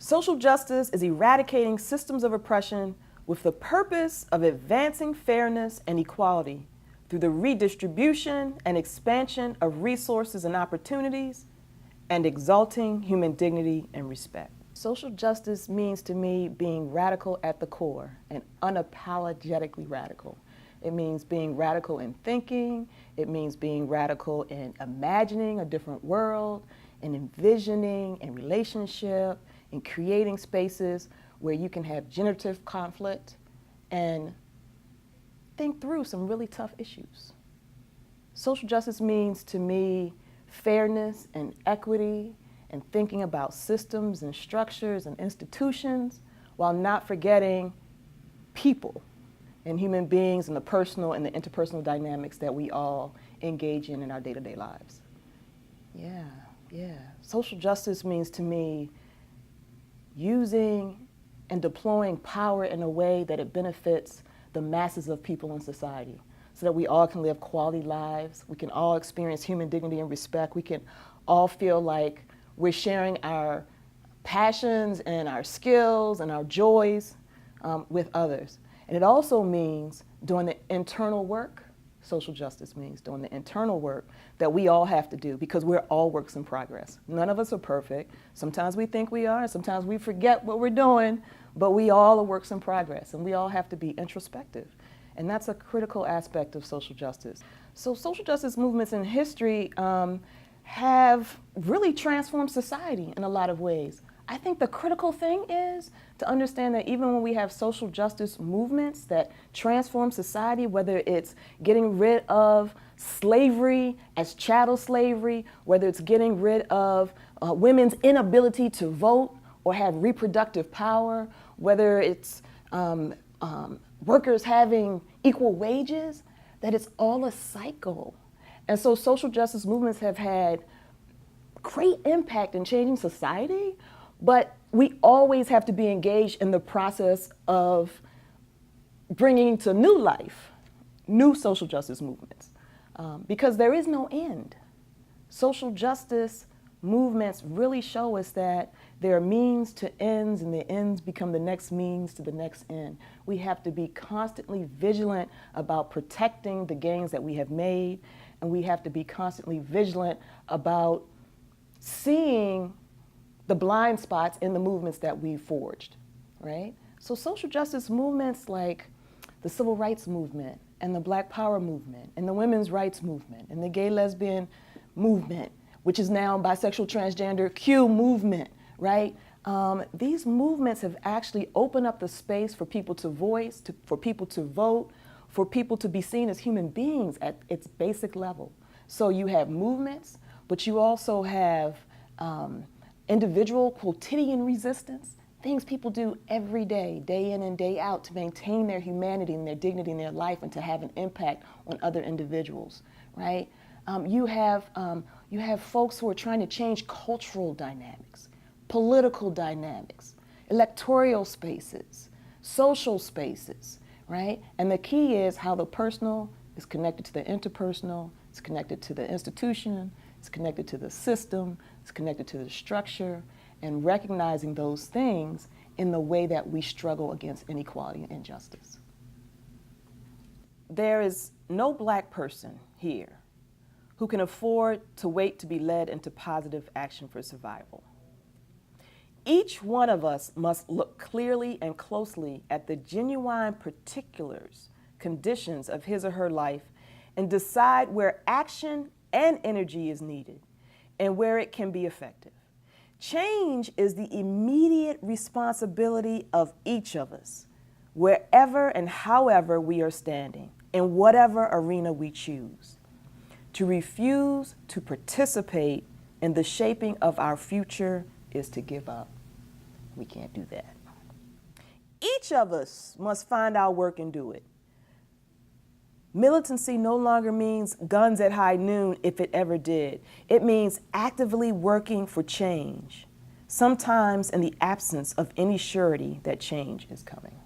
Social justice is eradicating systems of oppression with the purpose of advancing fairness and equality through the redistribution and expansion of resources and opportunities and exalting human dignity and respect. Social justice means to me being radical at the core and unapologetically radical. It means being radical in thinking. It means being radical in imagining a different world, in envisioning a relationship, in creating spaces where you can have generative conflict and think through some really tough issues. Social justice means to me fairness and equity and thinking about systems and structures and institutions while not forgetting people and human beings and the personal and the interpersonal dynamics that we all engage in our day-to-day lives. Yeah. Social justice means to me using and deploying power in a way that it benefits the masses of people in society so that we all can live quality lives, we can all experience human dignity and respect, we can all feel like we're sharing our passions and our skills and our joys with others. And it also means doing the internal work. Social justice means doing the internal work that we all have to do because we're all works in progress. None of us are perfect. Sometimes we think we are, sometimes we forget what we're doing, but we all are works in progress and we all have to be introspective. And that's a critical aspect of social justice. So social justice movements in history have really transformed society in a lot of ways. I think the critical thing is to understand that even when we have social justice movements that transform society, whether it's getting rid of slavery as chattel slavery, whether it's getting rid of women's inability to vote or have reproductive power, whether it's workers having equal wages, that it's all a cycle. And so social justice movements have had great impact in changing society, but we always have to be engaged in the process of bringing to new life, new social justice movements, because there is no end. Social justice movements really show us that there are means to ends and the ends become the next means to the next end. We have to be constantly vigilant about protecting the gains that we have made, and we have to be constantly vigilant about seeing the blind spots in the movements that we forged, right? So social justice movements like the civil rights movement and the Black Power movement and the women's rights movement and the gay lesbian movement, which is now bisexual transgender Q movement, right? These movements have actually opened up the space for people to voice, for people to vote, for people to be seen as human beings at its basic level. So you have movements, but you also have individual quotidian resistance, things people do every day, day in and day out to maintain their humanity and their dignity in their life and to have an impact on other individuals, right? You have folks who are trying to change cultural dynamics, political dynamics, electoral spaces, social spaces, right? And the key is how the personal is connected to the interpersonal, it's connected to the institution, it's connected to the system, it's connected to the structure, and recognizing those things in the way that we struggle against inequality and injustice. There is no Black person here who can afford to wait to be led into positive action for survival. Each one of us must look clearly and closely at the genuine particulars, conditions of his or her life, and decide where action and energy is needed and where it can be effective. Change is the immediate responsibility of each of us, wherever and however we are standing, in whatever arena we choose. To refuse to participate in the shaping of our future is to give up. We can't do that. Each of us must find our work and do it. Militancy no longer means guns at high noon, if it ever did. It means actively working for change, sometimes in the absence of any surety that change is coming.